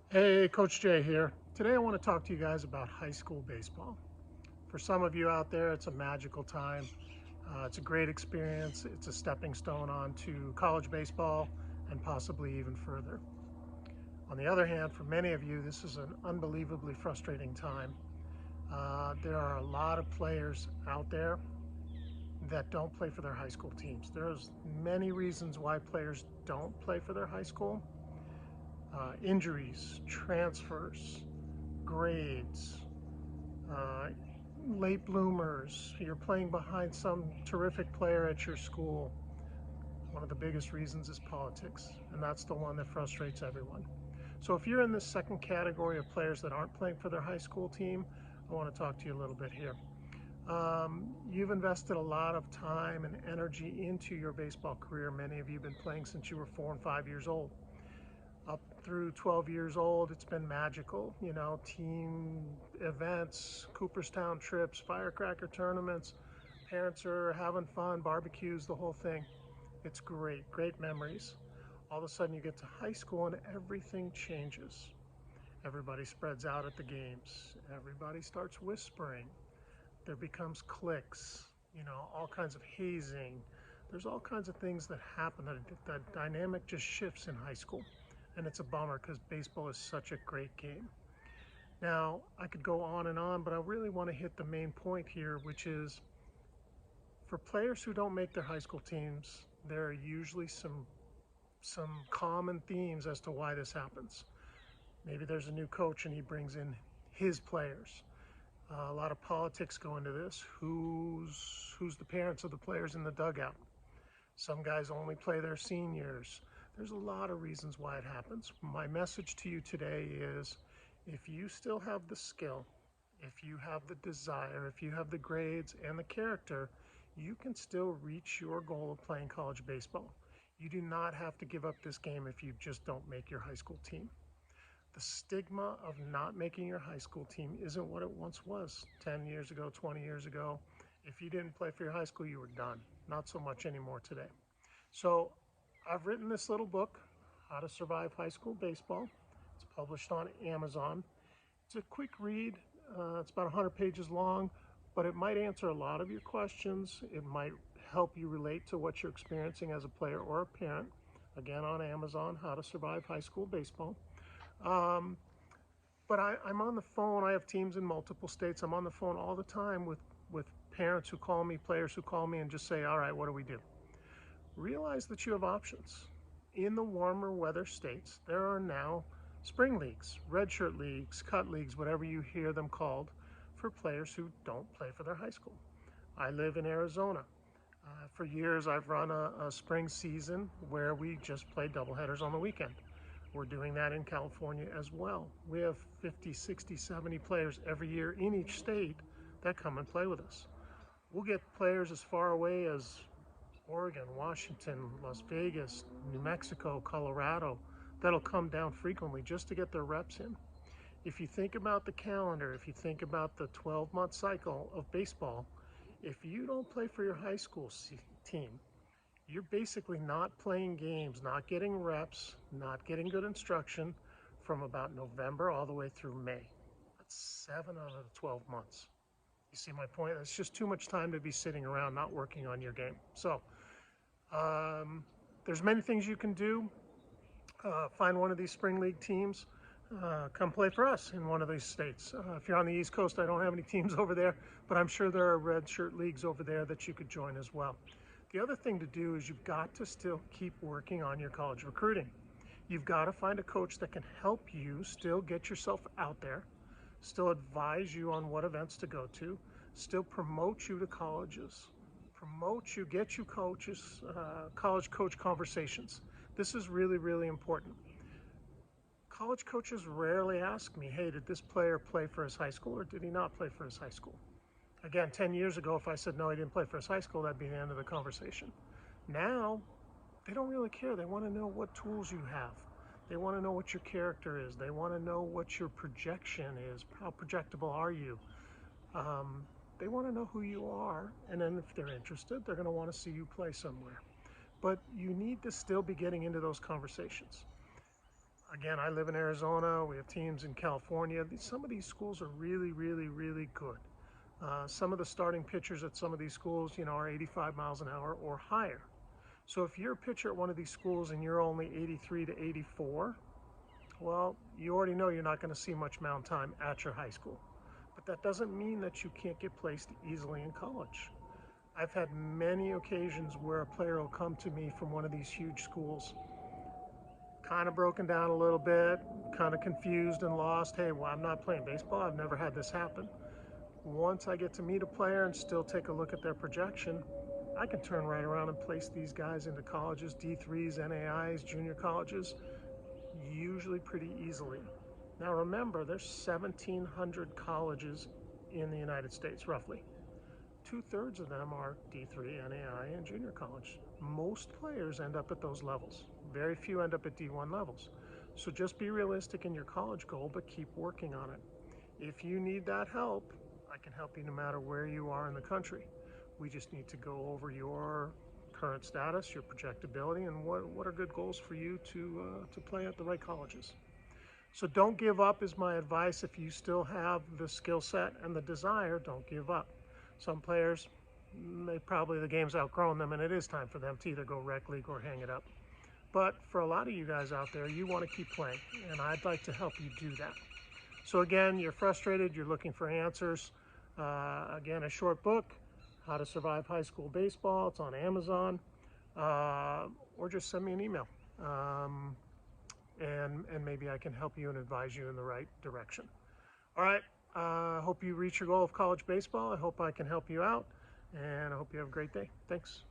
Hey, Coach Jay here. Today I want to talk to you guys about high school baseball. For some of you out there, it's a magical time. It's a great experience. It's a stepping stone onto college baseball and possibly even further. On the other hand, for many of you, this is an unbelievably frustrating time. There are a lot of players out there that don't play for their high school teams. There's many reasons why players don't play for their high school. Injuries, transfers, grades, uh, late bloomers, you're playing behind some terrific player at your school. One of the biggest reasons is politics, and that's the one that frustrates everyone. So if you're in this second category of players that aren't playing for their high school team, I want to talk to you a little bit here. You've invested a lot of time and energy into your baseball career. Many of you have been playing since you were 4 and 5 years old. Up through 12 years old, it's been magical. You know, team events, Cooperstown trips, firecracker tournaments. Parents are having fun, barbecues, the whole thing. It's great, great memories. All of a sudden, you get to high school and everything changes. Everybody spreads out at the games, everybody starts whispering. There becomes cliques, you know, all kinds of hazing. There's all kinds of things that happen that dynamic just shifts in high school. And it's a bummer because baseball is such a great game. Now, I could go on and on, but I really want to hit the main point here, which is for players who don't make their high school teams, there are usually some common themes as to why this happens. Maybe there's a new coach and he brings in his players. A lot of politics go into this. Who's the parents of the players in the dugout? Some guys only play their seniors. There's a lot of reasons why it happens. My message to you today is if you still have the skill, if you have the desire, if you have the grades and the character, you can still reach your goal of playing college baseball. You do not have to give up this game if you just don't make your high school team. The stigma of not making your high school team isn't what it once was 10 years ago, 20 years ago. If you didn't play for your high school, you were done. Not so much anymore today. So I've written this little book, How to Survive High School Baseball. It's published on Amazon. It's a quick read. It's about 100 pages long, but it might answer a lot of your questions. It might help you relate to what you're experiencing as a player or a parent. Again, on Amazon, How to Survive High School Baseball. Um, but I'm on the phone. I have teams in multiple states. I'm on the phone all the time with parents who call me, players who call me, and just say, all right, what do we do? Realize that you have options. In the warmer weather states, there are now spring leagues, redshirt leagues, cut leagues, whatever you hear them called, for players who don't play for their high school. I live in Arizona. For years, I've run a spring season where we just play doubleheaders on the weekend. We're doing that in California as well. We have 50, 60, 70 players every year in each state that come and play with us. We'll get players as far away as Oregon, Washington, Las Vegas, New Mexico, Colorado that'll come down frequently just to get their reps in. If you think about the calendar, if you think about the 12-month cycle of baseball, if you don't play for your high school team, you're basically not playing games, not getting reps, not getting good instruction from about November all the way through May. That's 7 out of the 12 months. You see my point? It's just too much time to be sitting around not working on your game. So um, there's many things you can do. Find one of these spring league teams. Come play for us in one of these states. If you're on the East Coast, I don't have any teams over there, but I'm sure there are red shirt leagues over there that you could join as well. The other thing to do is you've got to still keep working on your college recruiting. You've got to find a coach that can help you still get yourself out there, still advise you on what events to go to, still promote you to colleges, promote you, get you coaches, college coach conversations. This is really, really important. College coaches rarely ask me, hey, did this player play for his high school or did he not play for his high school? Again, 10 years ago, if I said no, he didn't play for his high school, that'd be the end of the conversation. Now, they don't really care. They want to know what tools you have. They want to know what your character is. They want to know what your projection is. How projectable are you? They want to know who you are. And then if they're interested, they're going to want to see you play somewhere. But you need to still be getting into those conversations. Again, I live in Arizona. We have teams in California. Some of these schools are really, really, really good. Some of the starting pitchers at some of these schools, are 85 miles an hour or higher. So if you're a pitcher at one of these schools and you're only 83 to 84, well, you already know you're not going to see much mound time at your high school. But that doesn't mean that you can't get placed easily in college. I've had many occasions where a player will come to me from one of these huge schools, kind of broken down a little bit, kind of confused and lost. Hey, well, I'm not playing baseball. I've never had this happen. Once I get to meet a player and still take a look at their projection, I can turn right around and place these guys into colleges, D3s, NAIs, junior colleges, usually pretty easily. Now remember, there's 1,700 colleges in the United States, roughly. 2/3 of them are D3, NAI, and junior college. Most players end up at those levels. Very few end up at D1 levels. So just be realistic in your college goal, but keep working on it. If you need that help, I can help you no matter where you are in the country. We just need to go over your current status, your projectability, and what are good goals for you to play at the right colleges. So don't give up is my advice. If you still have the skill set and the desire, don't give up. Some players, the game's outgrown them and it is time for them to either go rec league or hang it up. But for a lot of you guys out there, you want to keep playing, and I'd like to help you do that. So again, you're frustrated, you're looking for answers. Again, a short book, How to Survive High School Baseball. It's on Amazon. Or just send me an email. And maybe I can help you and advise you in the right direction. All right, hope you reach your goal of college baseball. I hope I can help you out, and I hope you have a great day. Thanks.